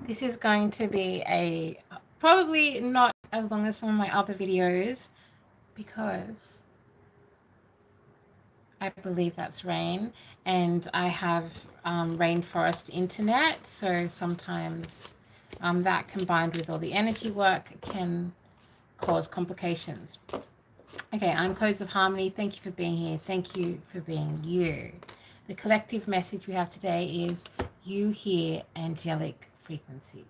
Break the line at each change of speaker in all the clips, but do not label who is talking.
This is going to be a probably not as long as some of my other videos because I believe that's rain, and I have Rainforest internet, so sometimes that combined with all the energy work can cause complications. Okay, I'm Codes of Harmony. Thank you for being here. Thank you for being you. The collective message we have today is you hear angelic frequencies.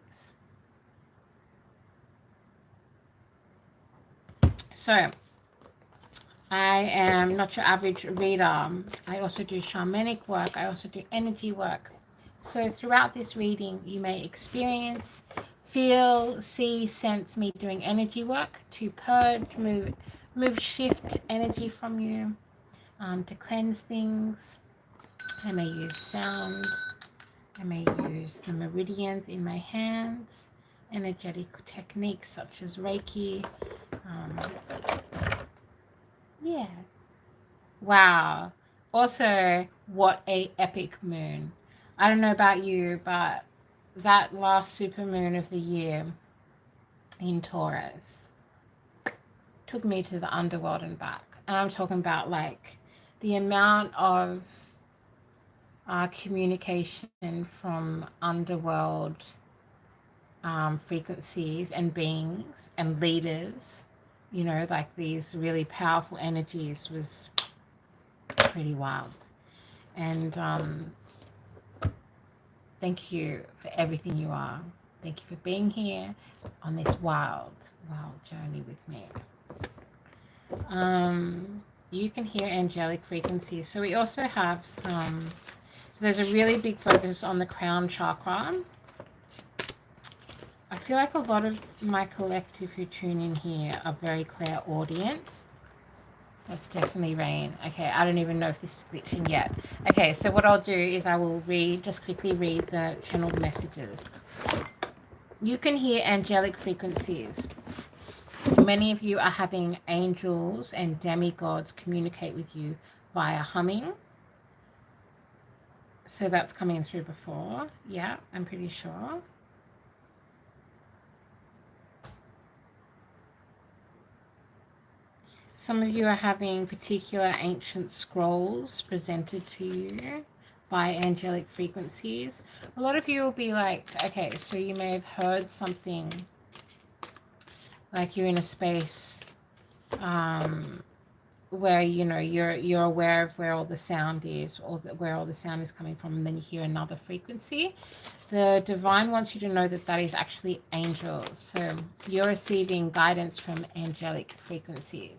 So, I am not your average reader. I also do shamanic work. I also do energy work. So throughout this reading, you may experience, feel, see, sense me doing energy work to purge, shift energy from you, to cleanse things. I may use sound. I may use the meridians in my hands, energetic techniques such as Reiki. Yeah. Wow. Also, what a epic moon. I don't know about you, but that last supermoon of the year in Taurus took me to the underworld and back. And I'm talking about like the amount of communication from underworld frequencies and beings and leaders, you know, like these really powerful energies was pretty wild. And thank you for everything you are. Thank you for being here on this wild journey with me. You can hear angelic frequencies. So we also have some, so there's a really big focus on the crown chakra. I feel like a lot of my collective who tune in here are very clairaudient. That's definitely rain. Okay, I don't even know if this is glitching yet. Okay, so what I'll do is I will just quickly read the channeled messages. You can hear angelic frequencies. Many of you are having angels and demigods communicate with you via humming. So that's coming through before. Yeah, I'm pretty sure. Some of you are having particular ancient scrolls presented to you by angelic frequencies. A lot of you will be like, okay, so you may have heard something, like you're in a space where, you know, you're aware of where all the sound is, or where all the sound is coming from, and then you hear another frequency. The divine wants you to know that that is actually angels. So you're receiving guidance from angelic frequencies.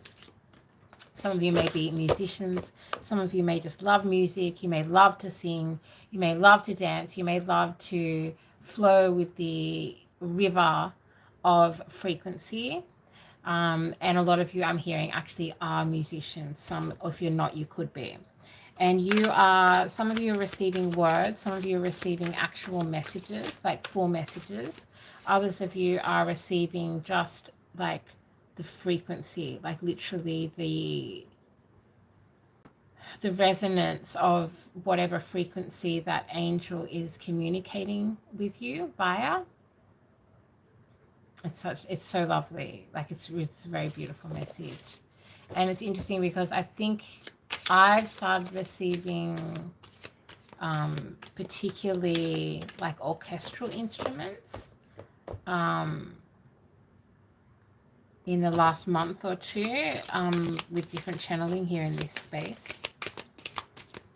Some of you may be musicians. Some of you may just love music. You may love to sing. You may love to dance. You may love to flow with the river of frequency. And a lot of you, I'm hearing, actually are musicians. Some, if you're not, you could be. And you are, some of you are receiving words. Some of you are receiving actual messages, like full messages. Others of you are receiving just like the frequency, like literally the resonance of whatever frequency that angel is communicating with you via. It's so lovely. Like it's a very beautiful message. And it's interesting because I think I've started receiving particularly like orchestral instruments in the last month or two with different channeling here in this space.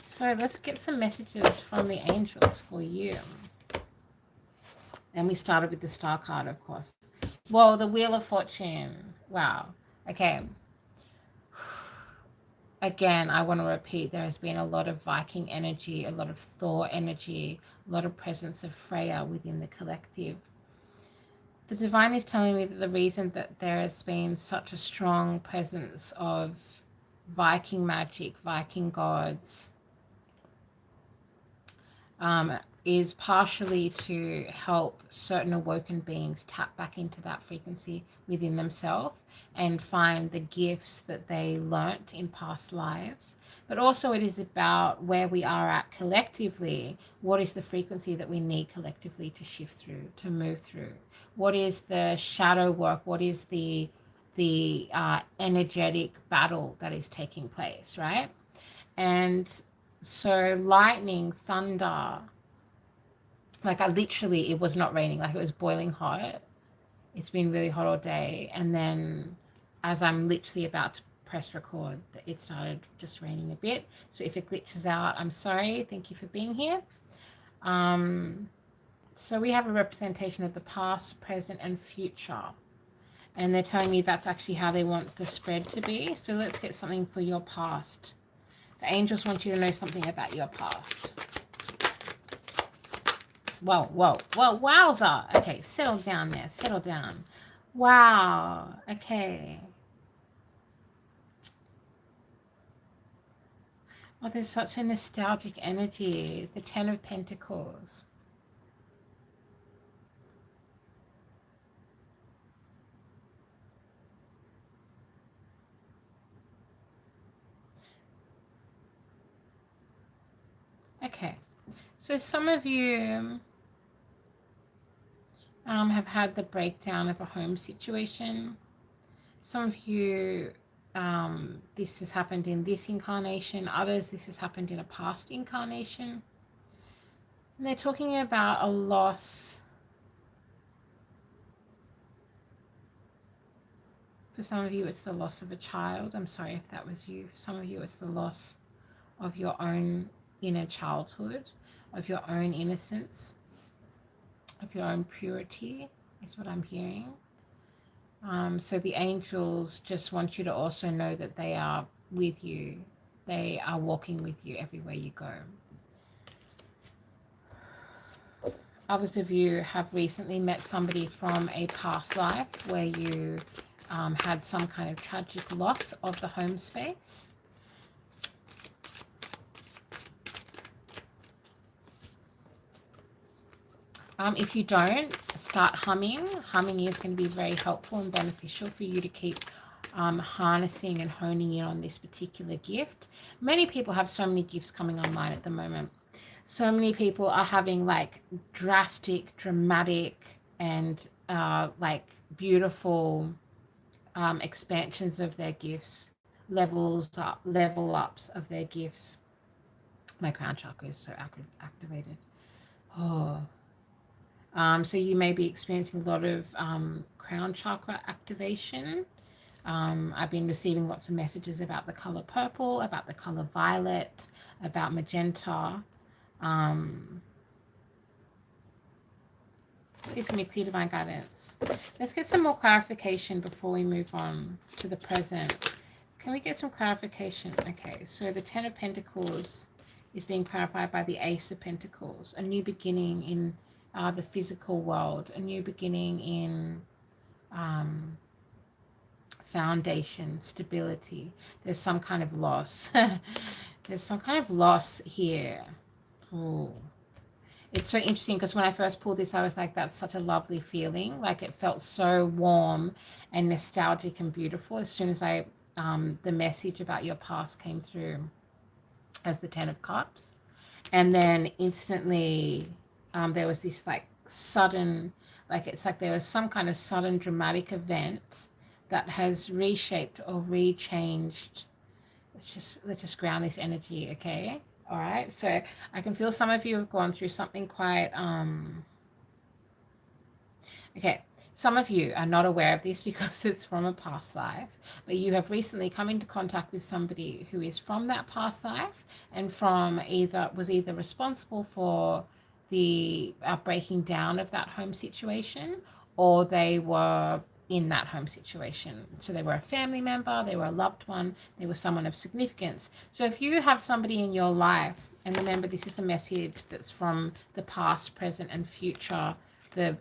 So let's get some messages from the angels for you. And we started with the star card, of course. Whoa, the Wheel of Fortune. Wow. Okay. Again, I want to repeat, there has been a lot of Viking energy, a lot of Thor energy, a lot of presence of Freya within the collective. The divine is telling me that the reason that there has been such a strong presence of Viking magic, Viking gods, is partially to help certain awoken beings tap back into that frequency within themselves and find the gifts that they learnt in past lives. But also, it is about where we are at collectively. What is the frequency that we need collectively to shift through, to move through? What is the shadow work? What is the energetic battle that is taking place, right? And so, lightning, thunder, like I literally, it was not raining, like it was boiling hot. It's been really hot all day. And then as I'm literally about to press record, it started just raining a bit. So if it glitches out, I'm sorry. Thank you for being here. So we have a representation of the past, present, and future. And they're telling me that's actually how they want the spread to be. So let's get something for your past. The angels want you to know something about your past. Whoa, whoa, whoa, wowza. Okay, settle down there, settle down. Wow, okay. Oh, there's such a nostalgic energy. The Ten of Pentacles. Okay, so some of you have had the breakdown of a home situation. Some of you, this has happened in this incarnation. Others, this has happened in a past incarnation. And they're talking about a loss. For some of you, it's the loss of a child. I'm sorry if that was you. For some of you, it's the loss of your own inner childhood, of your own innocence, of your own purity, is what I'm hearing. So the angels just want you to also know that they are with you. They are walking with you everywhere you go. Others of you have recently met somebody from a past life where you had some kind of tragic loss of the home space. If you don't, start humming. Humming is going to be very helpful and beneficial for you to keep harnessing and honing in on this particular gift. Many people have so many gifts coming online at the moment. So many people are having like drastic, dramatic, and like beautiful expansions of their gifts, level ups of their gifts. My crown chakra is so activated. Oh. So you may be experiencing a lot of crown chakra activation. I've been receiving lots of messages about the color purple, about the color violet, about magenta. Please give me clear divine guidance. Let's get some more clarification before we move on to the present. Can we get some clarification? Okay, so the Ten of Pentacles is being clarified by the Ace of Pentacles, a new beginning in the physical world, a new beginning in foundation, stability. There's some kind of loss. There's some kind of loss here. Ooh. It's so interesting because when I first pulled this, I was like, that's such a lovely feeling. Like it felt so warm and nostalgic and beautiful. As soon as the message about your past came through as the Ten of Cups. And then instantly there was this like sudden, like it's like there was some kind of sudden dramatic event that has reshaped or rechanged. Let's just ground this energy, okay? All right, so I can feel some of you have gone through something quite, okay, some of you are not aware of this because it's from a past life, but you have recently come into contact with somebody who is from that past life and was either responsible for the breaking down of that home situation, or they were in that home situation. So they were a family member, they were a loved one, they were someone of significance. So if you have somebody in your life, and remember this is a message that's from the past, present, and future, the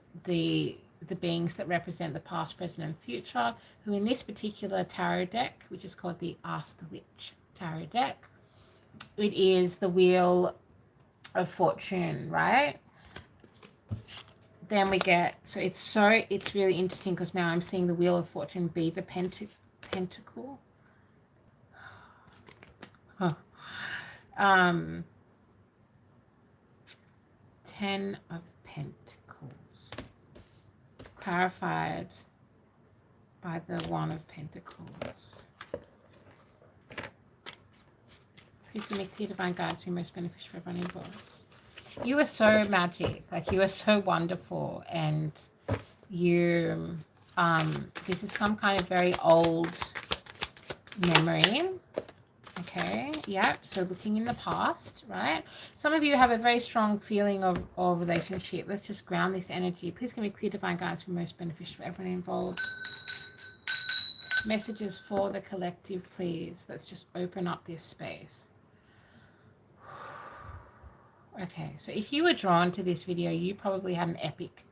beings that represent the past, present, and future, who in this particular tarot deck, which is called the Ask the Witch tarot deck, it is the Wheel of fortune, right? Then we get, so it's really interesting because now I'm seeing the Wheel of Fortune be the pentacle. Huh. 10 of Pentacles, clarified by the One of Pentacles. Please give me clear divine guidance to be most beneficial for everyone involved. You are so magic, like you are so wonderful, and you, this is some kind of very old memory. Okay, yeah, so looking in the past, right? Some of you have a very strong feeling of relationship. Let's just ground this energy. Please give me clear divine guidance for most beneficial for everyone involved. Messages for the collective, please. Let's just open up this space. Okay, so if you were drawn to this video, you probably had an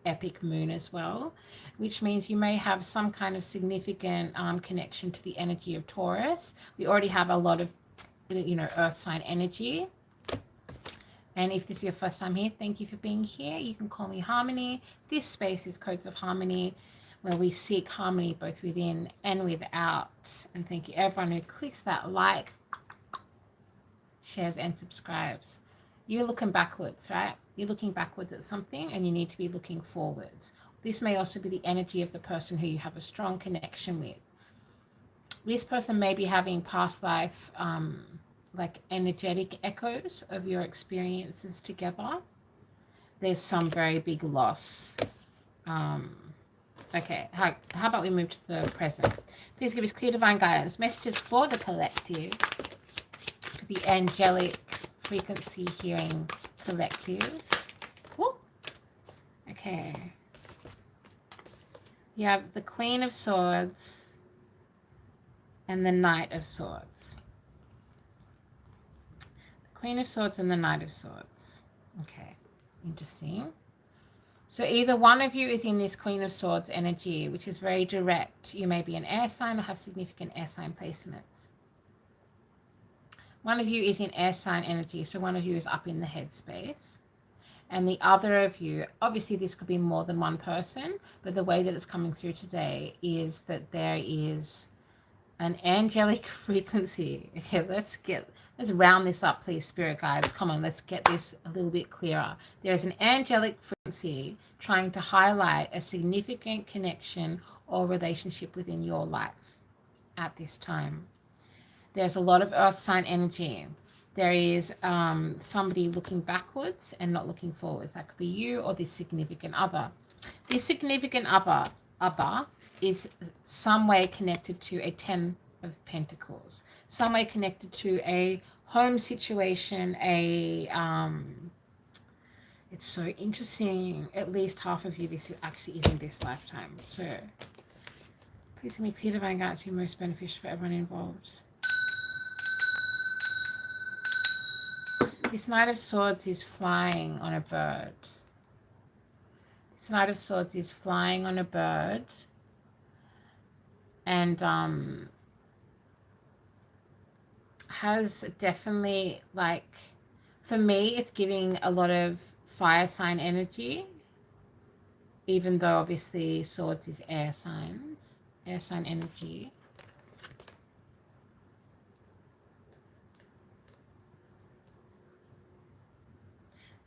epic moon as well, which means you may have some kind of significant connection to the energy of Taurus. We already have a lot of, earth sign energy. And if this is your first time here, thank you for being here. You can call me Harmony. This space is Codes of Harmony, where we seek harmony both within and without. And thank you everyone who clicks that like, shares, and subscribes. You're looking backwards, right? You're looking backwards at something and you need to be looking forwards. This may also be the energy of the person who you have a strong connection with. This person may be having past life, like energetic echoes of your experiences together. There's some very big loss. Okay, how about we move to the present? Please give us clear divine guidance. Messages for the collective, for the angelic frequency hearing collective. Woo. Okay. You have the Queen of Swords and the Knight of Swords. The Queen of Swords and the Knight of Swords. Okay, interesting. So either one of you is in this Queen of Swords energy, which is very direct. You may be an air sign or have significant air sign placements. One of you is in air sign energy, so one of you is up in the headspace. And the other of you, obviously this could be more than one person, but the way that it's coming through today is that there is an angelic frequency. Okay, let's round this up, please, spirit guides. Come on, let's get this a little bit clearer. There is an angelic frequency trying to highlight a significant connection or relationship within your life at this time. There's a lot of earth sign energy. There is somebody looking backwards and not looking forwards. That could be you or this significant other. This significant other is some way connected to a 10 of Pentacles, some way connected to a home situation, it's so interesting. At least half of you, this actually is in this lifetime. So please give me clear divine guidance who most beneficial for everyone involved. This Knight of Swords is flying on a bird. This Knight of Swords is flying on a bird. And has definitely, like, for me, it's giving a lot of fire sign energy. Even though obviously Swords is air sign energy.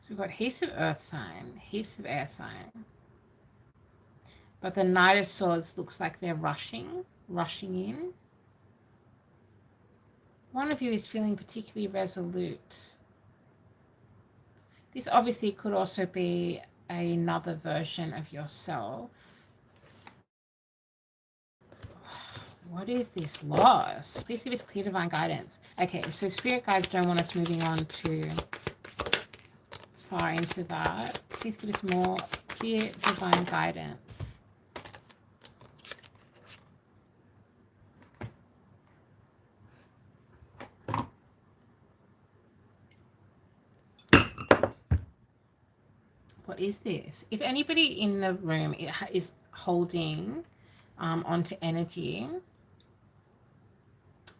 So we've got heaps of earth sign, heaps of air sign. But the Knight of Swords looks like they're rushing in. One of you is feeling particularly resolute. This obviously could also be another version of yourself. What is this loss? Please give us clear divine guidance. Okay, so spirit guides don't want us moving on too far into that. Please give us more clear divine guidance. What is this? If anybody in the room is holding onto energy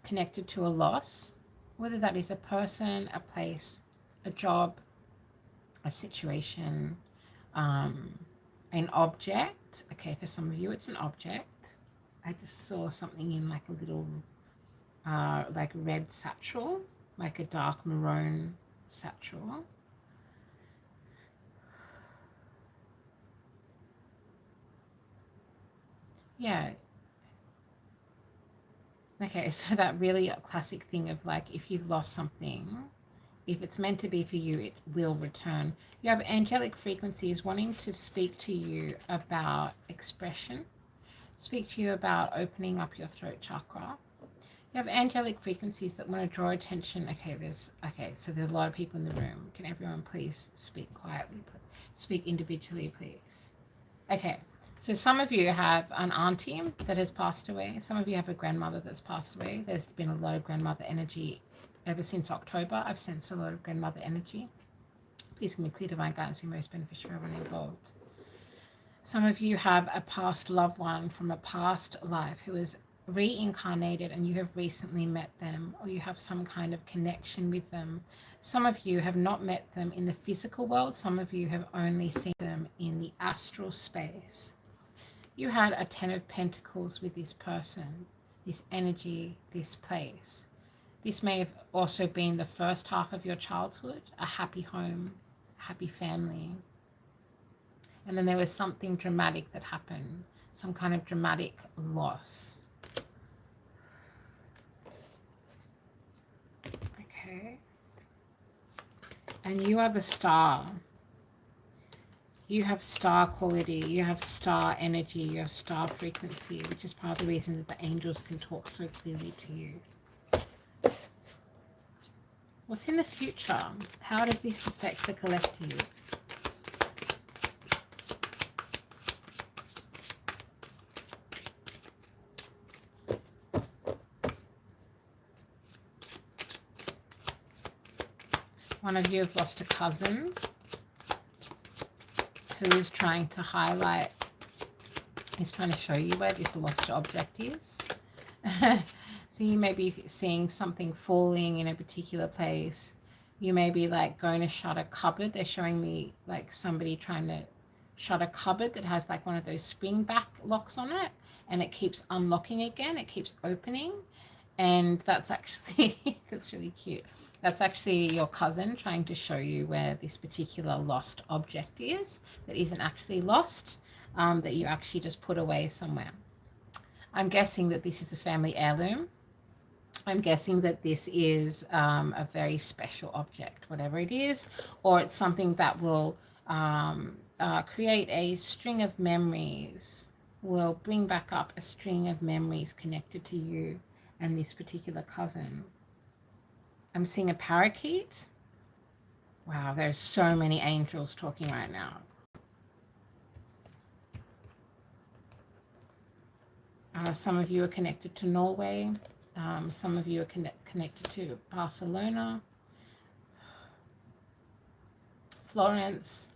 connected to a loss, whether that is a person, a place, a job, a situation, um, an object. Okay, for some of you, it's an object. I just saw something in like a little, like red satchel, like a dark maroon satchel. Yeah. Okay, so that really classic thing of like if you've lost something, if it's meant to be for you, it will return. You have angelic frequencies wanting to speak to you about expression, speak to you about opening up your throat chakra. You have angelic frequencies that want to draw attention. Okay, so there's a lot of people in the room. Can everyone please speak quietly? Speak individually, please. Okay, so some of you have an auntie that has passed away. Some of you have a grandmother that's passed away. There's been a lot of grandmother energy ever since October. I've sensed a lot of grandmother energy. Please give me clear divine guidance, be most beneficial for everyone involved. Some of you have a past loved one from a past life who is reincarnated and you have recently met them, or you have some kind of connection with them. Some of you have not met them in the physical world. Some of you have only seen them in the astral space. You had a 10 of Pentacles with this person, this energy, this place. This may have also been the first half of your childhood, a happy home, a happy family. And then there was something dramatic that happened, some kind of dramatic loss. Okay. And you are the star. You have star quality, you have star energy, you have star frequency, which is part of the reason that the angels can talk so clearly to you. What's in the future? How does this affect the collective? One of you have lost a cousin who is trying to highlight, he's trying to show you where this lost object is. So you may be seeing something falling in a particular place. You may be like going to shut a cupboard. They're showing me like somebody trying to shut a cupboard that has like one of those spring back locks on it, and it keeps unlocking again. It keeps opening. And that's actually, that's really cute. That's actually your cousin trying to show you where this particular lost object is that isn't actually lost, that you actually just put away somewhere. I'm guessing that this is a family heirloom. I'm guessing that this is a very special object, whatever it is, or it's something that will create a string of memories, will bring back up a string of memories connected to you and this particular cousin. I'm seeing a parakeet. Wow, there's so many angels talking right now. Some of you are connected to Norway. Some of you are connected to Barcelona, Florence,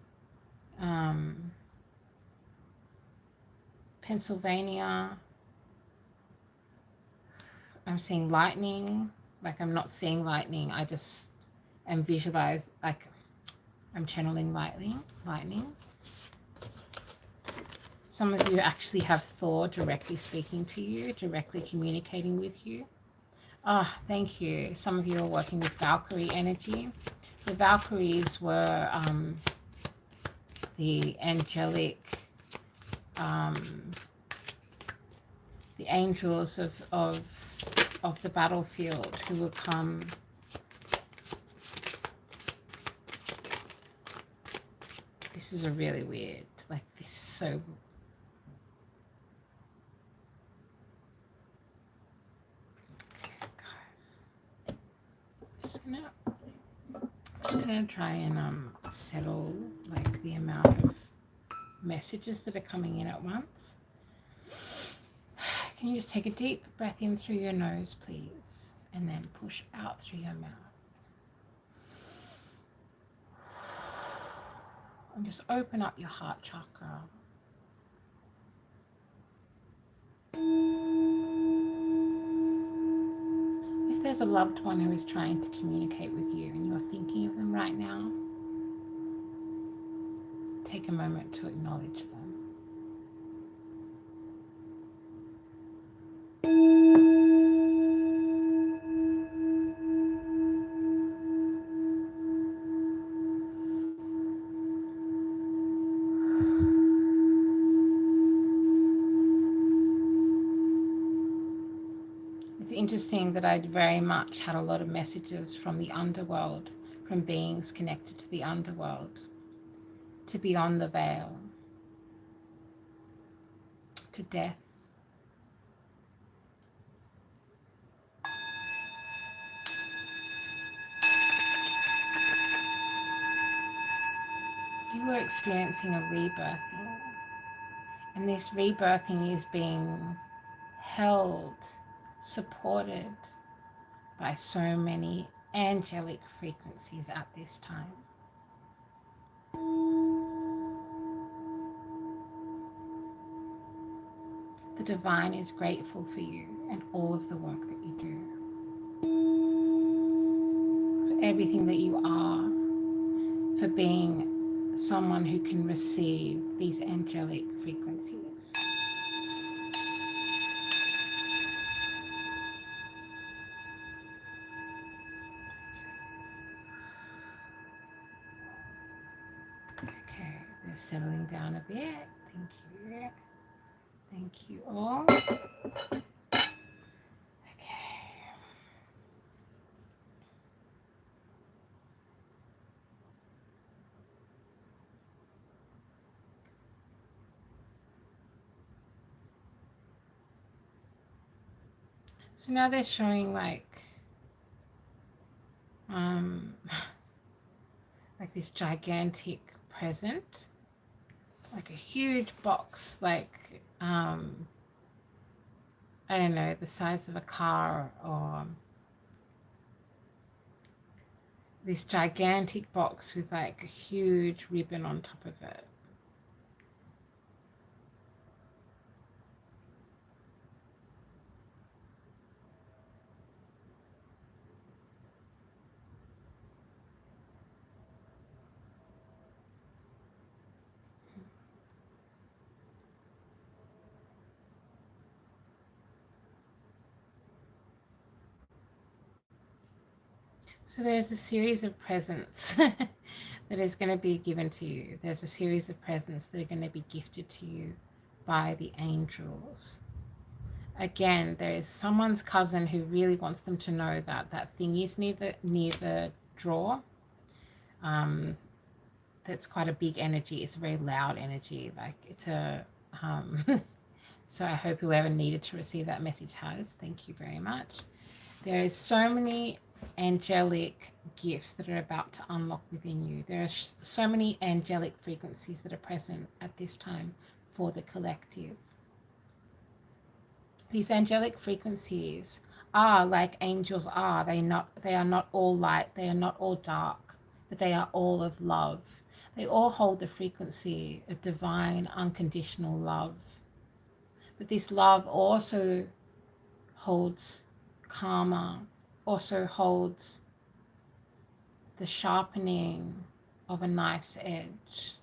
Pennsylvania. I'm seeing lightning. Like I'm not seeing lightning. I just am visualized like I'm channeling lightning. Some of you actually have Thor directly speaking to you, directly communicating with you. Ah, thank you. Some of you are working with Valkyrie energy. The Valkyries were the angelic, the angels of the battlefield who will come this is a really weird, like this is so guys. I'm just gonna try and settle like the amount of messages that are coming in at once. Can you just take a deep breath in through your nose, please? And then push out through your mouth. And just open up your heart chakra. If there's a loved one who is trying to communicate with you and you're thinking of them right now, take a moment to acknowledge them. It's interesting that I very much had a lot of messages from the underworld, from beings connected to the underworld, to beyond the veil, to death. You were experiencing a rebirthing, and this rebirthing is being held, supported by so many angelic frequencies at this time. The divine is grateful for you and all of the work that you do, for everything that you are, for being someone who can receive these angelic frequencies. Okay, they're settling down a bit. Thank you. Thank you all. Okay. So now they're showing like like this gigantic present, like a huge box, like I don't know, the size of a car, or this gigantic box with like a huge ribbon on top of it. So there's a series of presents that is going to be given to you. There's a series of presents that are going to be gifted to you by the angels. Again, there is someone's cousin who really wants them to know that that thing is near the drawer. That's quite a big energy. It's a very loud energy. Like it's a so I hope whoever needed to receive that message has. Thank you very much. There is so many angelic gifts that are about to unlock within you. There are so many angelic frequencies that are present at this time for the collective. These angelic frequencies are like angels are. They are not all light, they are not all dark, but they are all of love. They all hold the frequency of divine unconditional love. But this love also holds karma, also holds the sharpening of a knife's edge,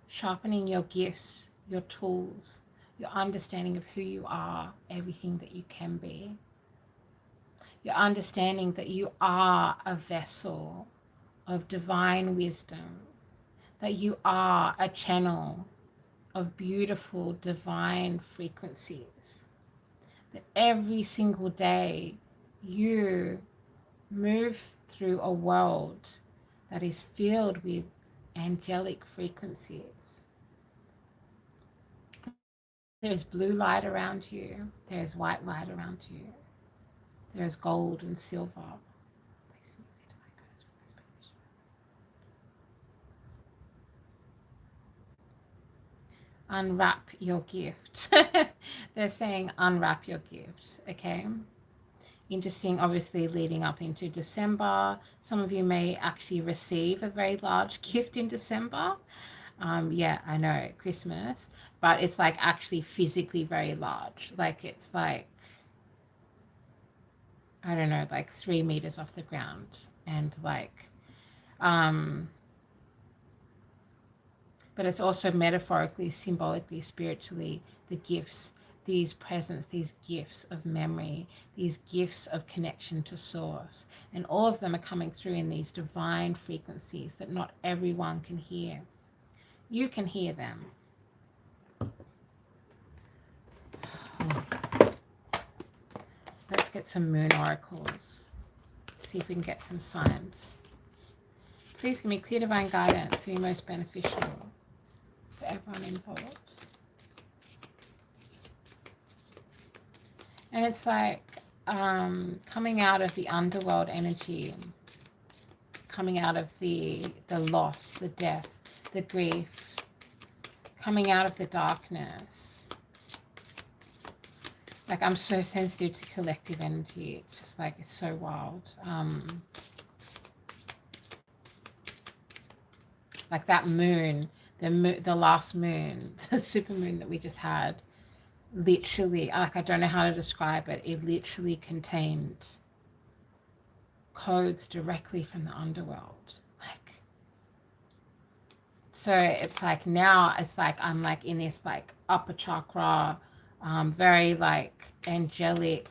sharpening your gifts, your tools, your understanding of who you are, everything that you can be, your understanding that you are a vessel of divine wisdom, that you are a channel of beautiful divine frequencies, that every single day you move through a world that is filled with angelic frequencies. There's blue light around you, there's white light around you, there's gold and silver. Unwrap your gift. They're saying unwrap your gift, okay? Interesting, obviously leading up into December. Some of you may actually receive a very large gift in December. Yeah, I know, Christmas, but it's like actually physically very large. Like it's like, I don't know, like 3 meters off the ground. And like, but it's also metaphorically, symbolically, spiritually, the gifts, these presents, these gifts of memory, these gifts of connection to source. And all of them are coming through in these divine frequencies that not everyone can hear. You can hear them. Let's get some moon oracles. See if we can get some signs. Please give me clear divine guidance to be most beneficial for everyone involved. And it's like coming out of the underworld energy, coming out of the loss, the death, the grief, coming out of the darkness. Like, I'm so sensitive to collective energy. It's just like, it's so wild. Like that moon, the last moon, the super moon that we just had, literally, like, I don't know how to describe it. It literally contained codes directly from the underworld. Like, so it's like now it's like I'm like in this like upper chakra, very like angelic,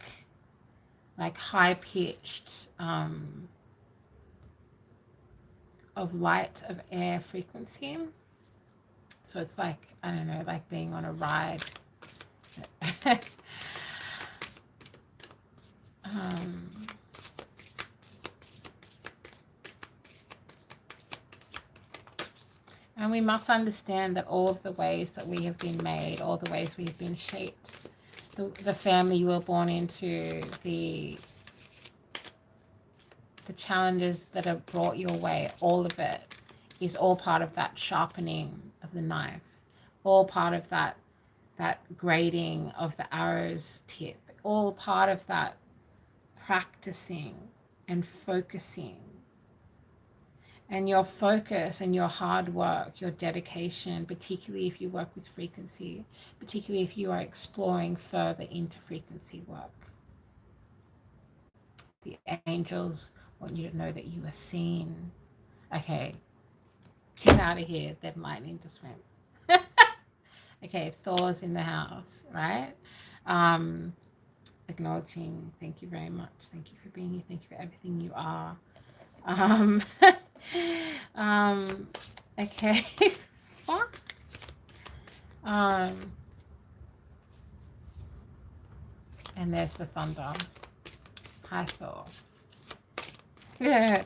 like high pitched, of light, of air frequency. So it's like, I don't know, like being on a ride. And we must understand that all of the ways that we have been made, all the ways we've been shaped, the family you were born into, the challenges that are brought your way, all of it is all part of that sharpening of the knife, all part of that grading of the arrow's tip, all part of that practicing and focusing. And your focus and your hard work, your dedication, particularly if you work with frequency, particularly if you are exploring further into frequency work. The angels want you to know that you are seen. Okay, get out of here. That lightning just went. Okay, Thor's in the house, right? Acknowledging, thank you very much. Thank you for being here. Thank you for everything you are. Okay. Fuck. And there's the thunder. Hi, Thor. Yeah.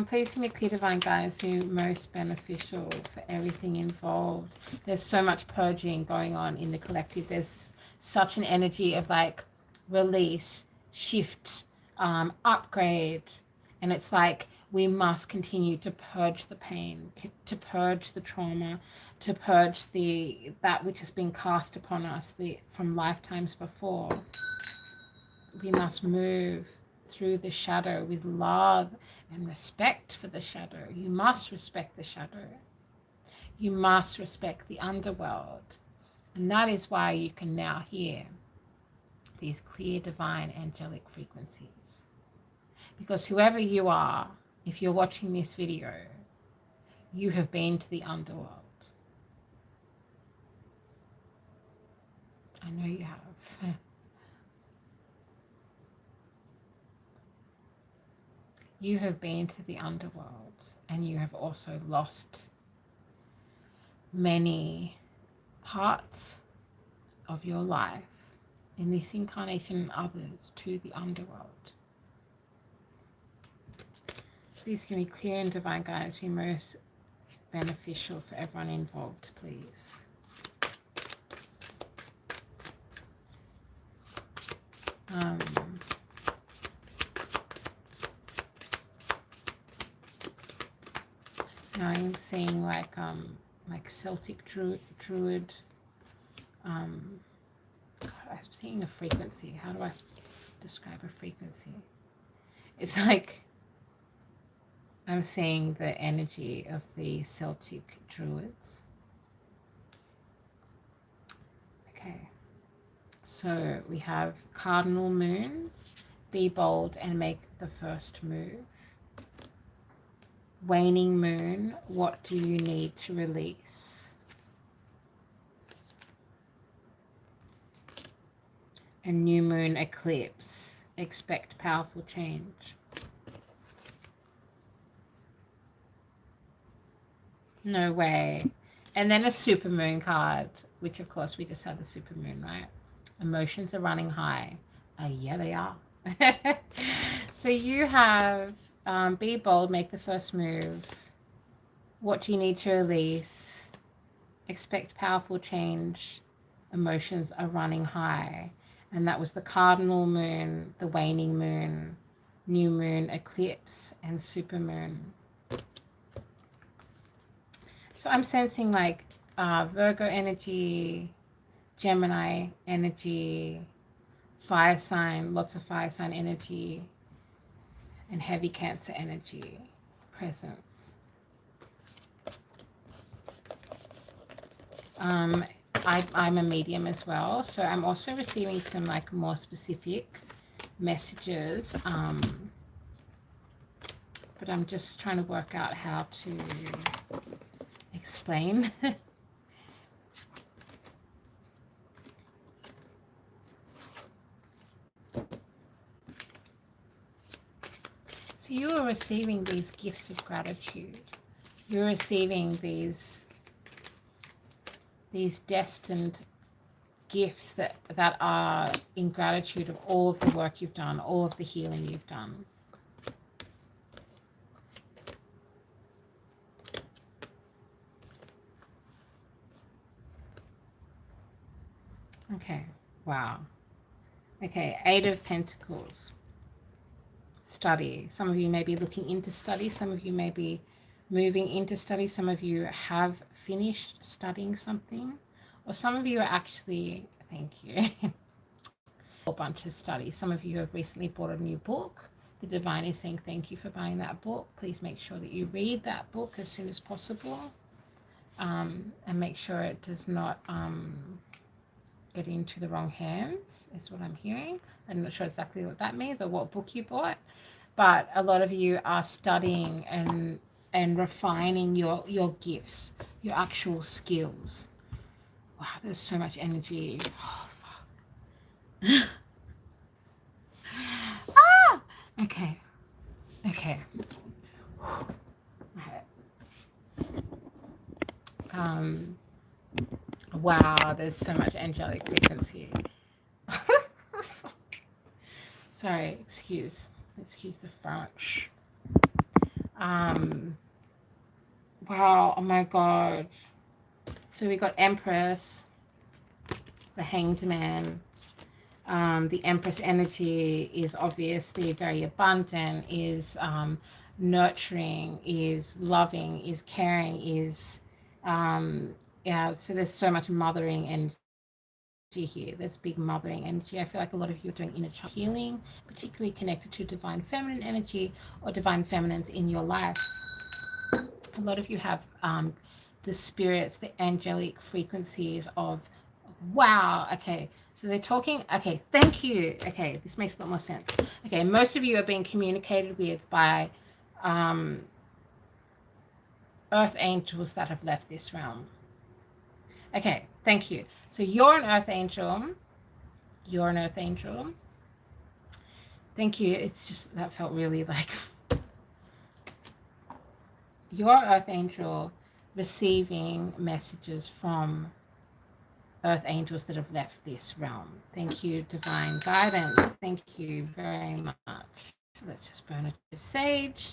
Please give me clear divine guidance who most beneficial for everything involved. There's so much purging going on in the collective. There's such an energy of like release, shift, upgrade. And it's like we must continue to purge the pain, to purge the trauma, to purge that which has been cast upon us from lifetimes before. We must move through the shadow with love and respect for the shadow. You must respect the shadow. You must respect the underworld. And that is why you can now hear these clear, divine, angelic frequencies. Because whoever you are, if you're watching this video, you have been to the underworld. I know you have. You have been to the underworld, and you have also lost many parts of your life in this incarnation and others to the underworld. Please give me clear and divine guidance be most beneficial for everyone involved, please. Now I'm seeing like Celtic druid. God, I'm seeing a frequency. How do I describe a frequency? It's like I'm seeing the energy of the Celtic druids. Okay, so we have cardinal moon. Be bold and make the first move. waning moon, what do you need to release? And new moon eclipse, expect powerful change. No way. And then a super moon card, which of course we just had the super moon, right? Emotions are running high. Yeah, they are. So you have be bold, make the first move. What do you need to release? Expect powerful change. Emotions are running high. And that was the cardinal moon, the waning moon, new moon, eclipse, and super moon. So I'm sensing like Virgo energy, Gemini energy, fire sign, lots of fire sign energy, and heavy Cancer energy present. I'm a medium as well, so I'm also receiving some like more specific messages, but I'm just trying to work out how to explain. So you are receiving these gifts of gratitude. You're receiving these destined gifts that are in gratitude of all of the work you've done, all of the healing you've done. Okay, wow. Okay, Eight of Pentacles. Study. Some of you may be looking into study. Some of you may be moving into study. Some of you have finished studying something. Or some of you are actually, thank you, a bunch of study. Some of you have recently bought a new book. The divine is saying thank you for buying that book. Please make sure that you read that book as soon as possible. And make sure it does not get into the wrong hands, is what I'm hearing. I'm not sure exactly what that means or what book you bought, but a lot of you are studying and refining your gifts, your actual skills. Wow, there's so much energy. Oh, fuck. Ah! Okay. Wow, there's so much angelic frequency. Sorry, excuse the French. Wow, oh my god. So we got Empress, the Hanged Man. The Empress energy is obviously very abundant, is nurturing, is loving, is caring, is yeah, so there's so much mothering energy here. There's big mothering energy. I feel like a lot of you are doing inner child healing, particularly connected to divine feminine energy or divine feminines in your life. A lot of you have the spirits, the angelic frequencies of, wow, okay, so they're talking, okay, thank you, okay, this makes a lot more sense. Okay, most of you are being communicated with by earth angels that have left this realm. Okay, thank you. So you're an earth angel. You're an earth angel. Thank you. It's just, that felt really like, you're earth angel receiving messages from earth angels that have left this realm. Thank you, divine guidance. Thank you very much. Let's just burn a sage.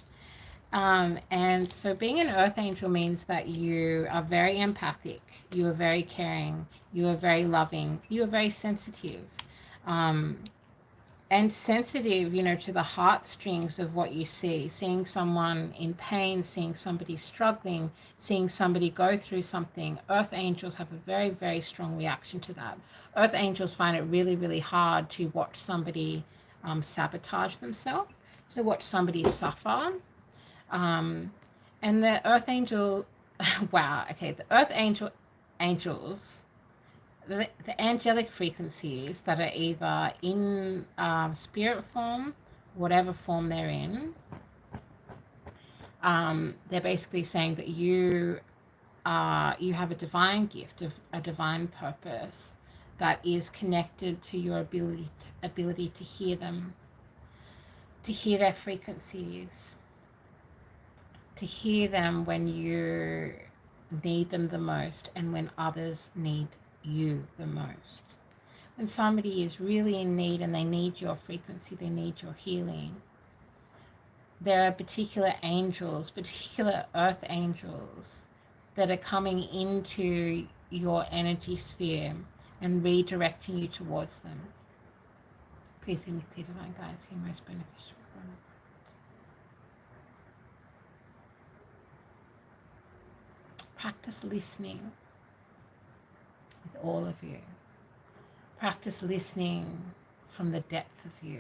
And so being an earth angel means that you are very empathic, you are very caring, you are very loving, you are very sensitive, and sensitive, you know, to the heartstrings of what you see, seeing someone in pain, seeing somebody struggling, seeing somebody go through something. Earth angels have a very, very strong reaction to that. Earth angels find it really, really hard to watch somebody sabotage themselves, to watch somebody suffer. And the earth angel, wow, okay, the earth angels, the angelic frequencies that are either in spirit form, whatever form they're in, They're basically saying that you have a divine gift, of a divine purpose that is connected to your ability to hear them, to hear their frequencies, to hear them when you need them the most and when others need you the most. When somebody is really in need and they need your frequency, they need your healing, there are particular angels, particular earth angels that are coming into your energy sphere and redirecting you towards them. Please give me clear, divine guides, here most beneficial. Practice listening with all of you. Practice listening from the depth of you.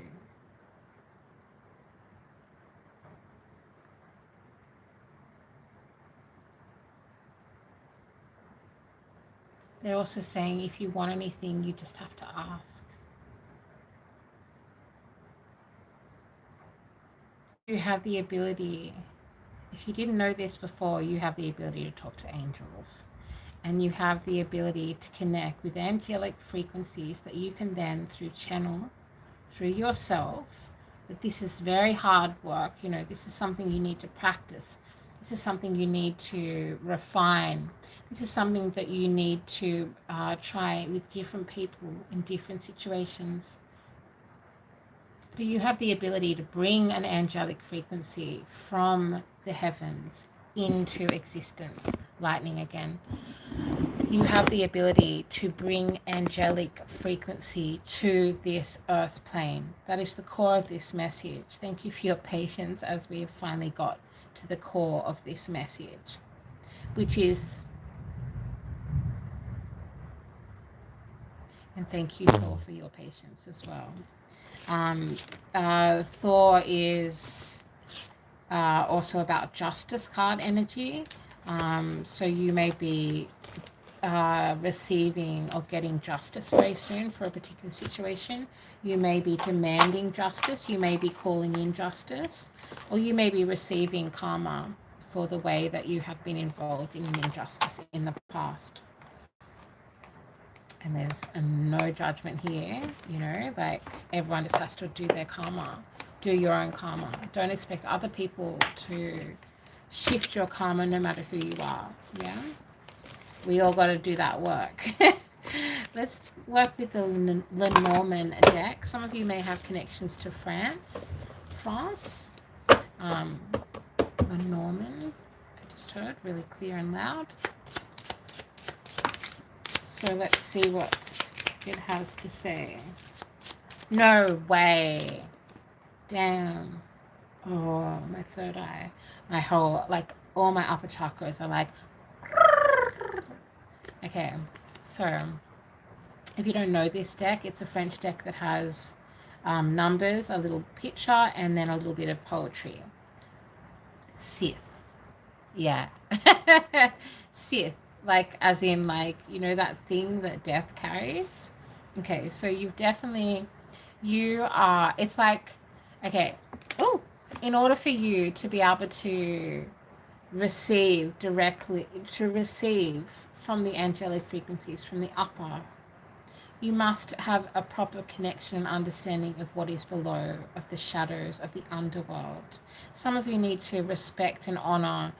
They're also saying if you want anything, you just have to ask. You have the ability, if you didn't know this before, you have the ability to talk to angels. And you have the ability to connect with angelic frequencies that you can then channel through yourself. But this is very hard work. This is something you need to practice. This is something you need to refine. This is something that you need to try with different people in different situations. But you have the ability to bring an angelic frequency from the heavens into existence. Lightning again. You have the ability to bring angelic frequency to this earth plane. That is the core of this message. Thank you for your patience as we have finally got to the core of this message, which is, and thank you, Thor, for your patience as well. Thor is also about justice card energy. So you may be receiving or getting justice very soon for a particular situation. You may be demanding justice. You may be calling in justice, or you may be receiving karma for the way that you have been involved in an injustice in the past. And there's no judgment here, like everyone just has to do their karma. Do your own karma. Don't expect other people to shift your karma no matter who you are. Yeah, we all got to do that work. Let's work with the Lenormand deck. Some of you may have connections to France. Lenormand, I just heard really clear and loud. So let's see what it has to say. No way. Damn. Oh, my third eye. My whole, all my upper chakras are like. Okay, so if you don't know this deck, it's a French deck that has numbers, a little picture, and then a little bit of poetry. Sith. Yeah. Sith. As in, that thing that death carries. Okay, so it's like, okay, in order for you to be able to receive from the angelic frequencies, from the upper, you must have a proper connection and understanding of what is below, of the shadows, of the underworld. Some of you need to respect and honor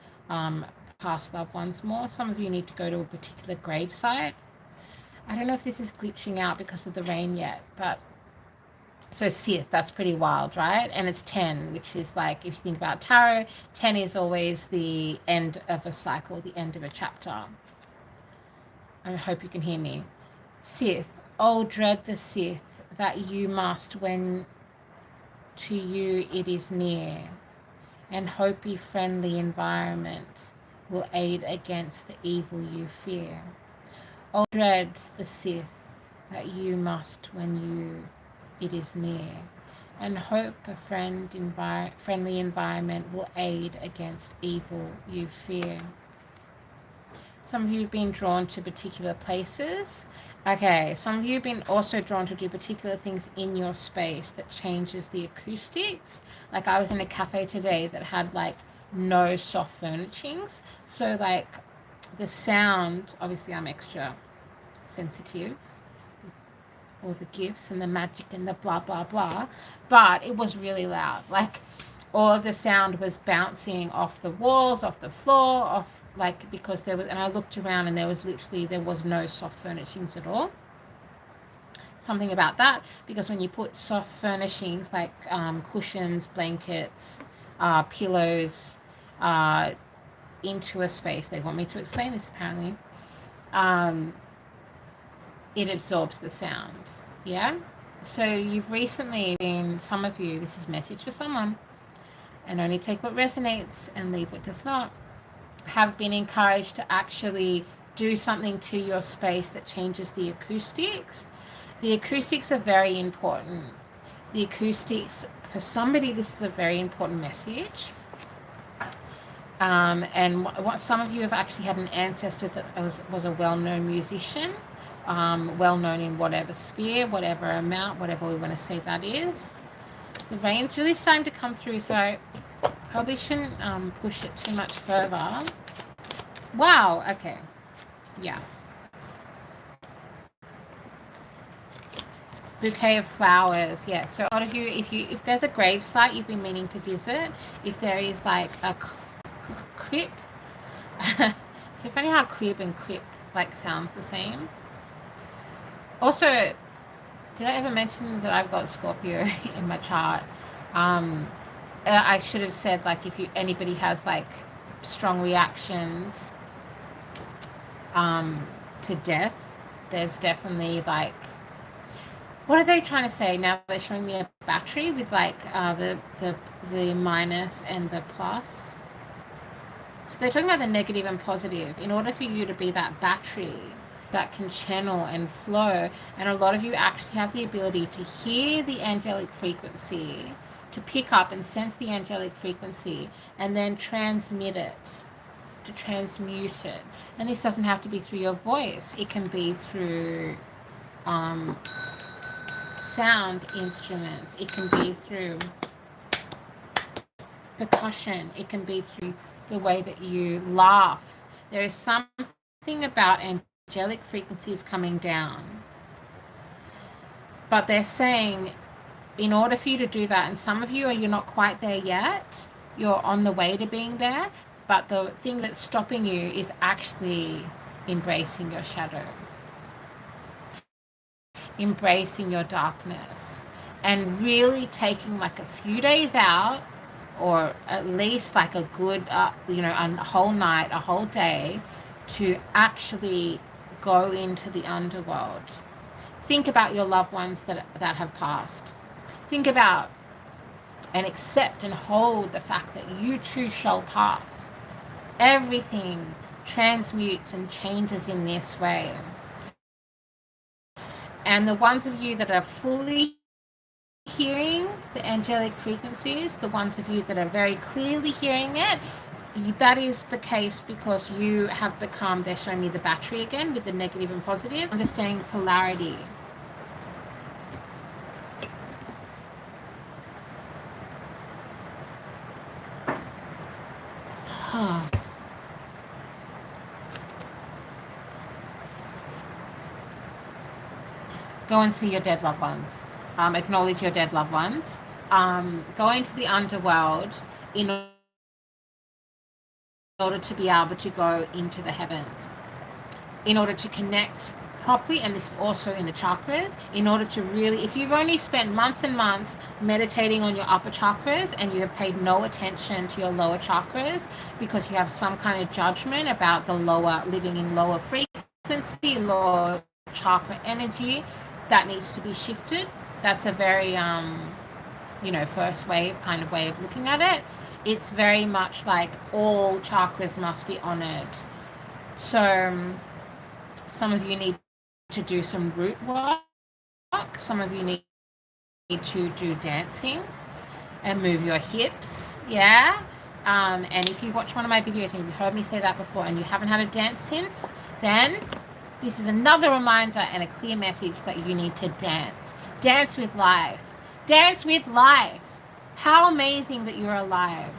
past loved ones more. Some of you need to go to a particular gravesite. I don't know if this is glitching out because of the rain yet, but so Sith, that's pretty wild, right? And it's 10, which is if you think about tarot, 10 is always the end of a cycle, the end of a chapter. I hope you can hear me. Sith, oh, dread the Sith, that you must when to you it is near, and hope a friendly environment will aid against the evil you fear. Oh, dread the Sith, that you must when it is near, and hope a friendly environment will aid against evil you fear. Some of you have been drawn to particular places. Okay, some of you have been also drawn to do particular things in your space that changes the acoustics. I was in a cafe today that had no soft furnishings. So like the sound, obviously I'm extra sensitive, all the gifts and the magic and the blah blah blah, but it was really loud. Like all of the sound was bouncing off the walls, off the floor, off, like, because there was, and I looked around and there was no soft furnishings at all. Something about that, because when you put soft furnishings like cushions, blankets, pillows, uh, into a space, they want me to explain this apparently, um, it absorbs the sound. Yeah. So you've recently been, some of you, this is a message for someone, and only take what resonates and leave what does not, have been encouraged to actually do something to your space that changes the acoustics. The acoustics are very important. The acoustics, for somebody, this is a very important message. And what some of you have actually had an ancestor that was a well-known musician, well-known in whatever sphere, whatever amount, whatever we want to say that is. The rain's really starting to come through, so I probably shouldn't push it too much further. Wow, okay. Yeah. Bouquet of flowers. Yeah. So a lot of you, if there's a grave site you've been meaning to visit, if there is like a crypt. So funny how crib and crypt like sounds the same. Also, did I ever mention that I've got Scorpio in my chart? I should have said, like, if anybody has like strong reactions to death, there's definitely like, what are they trying to say? Now they're showing me a battery with like the minus and the plus. So they're talking about the negative and positive. In order for you to be that battery that can channel and flow, and a lot of you actually have the ability to hear the angelic frequency, to pick up and sense the angelic frequency, and then transmit it, to transmute it. And this doesn't have to be through your voice. It can be through sound instruments. It can be through percussion. It can be through the way that you laugh. There is something about angelic frequencies coming down. But they're saying, in order for you to do that, and some of you you're not quite there yet, you're on the way to being there, but the thing that's stopping you is actually embracing your shadow, embracing your darkness, and really taking like a few days out, or at least like a good, a whole night, a whole day, to actually go into the underworld. Think about your loved ones that have passed. Think about and accept and hold the fact that you too shall pass. Everything transmutes and changes in this way. And the ones of you that are fully hearing the angelic frequencies, the ones of you that are very clearly hearing it, that is the case because you have become, they're showing me the battery again with the negative and positive, understanding polarity. Go and see your dead loved ones. Acknowledge your dead loved ones. Go into the underworld in order to be able to go into the heavens, in order to connect properly. And this is also in the chakras, in order to really, if you've only spent months and months meditating on your upper chakras and you have paid no attention to your lower chakras because you have some kind of judgment about the lower, living in lower frequency, lower chakra energy, that needs to be shifted. That's a very first wave kind of way of looking at it. It's very much like all chakras must be honored. So some of you need to do some root work. Some of you need to do dancing and move your hips. Yeah. And if you've watched one of my videos and you've heard me say that before and you haven't had a dance since, then this is another reminder and a clear message that you need to dance. Dance with life. Dance with life. How amazing that you're alive.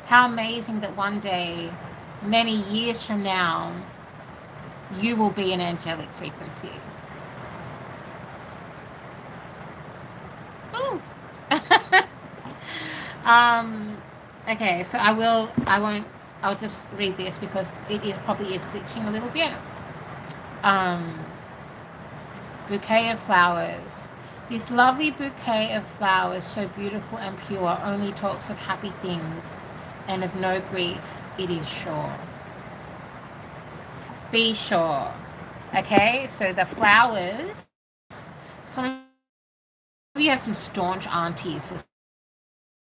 How amazing that one day, many years from now, you will be an angelic frequency. Ooh. um, okay, so I'll just read this because probably is glitching a little bit. Um, Bouquet of flowers. This lovely bouquet of flowers, so beautiful and pure, only talks of happy things and of no grief, it is sure. Be sure. Okay, so the flowers, some of you have some staunch aunties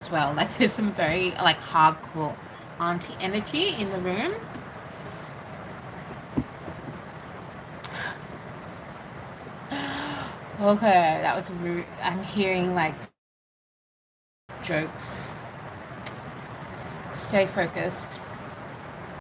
as well. Like there's some very like hardcore auntie energy in the room. Okay, that was rude. I'm hearing like jokes. Stay focused.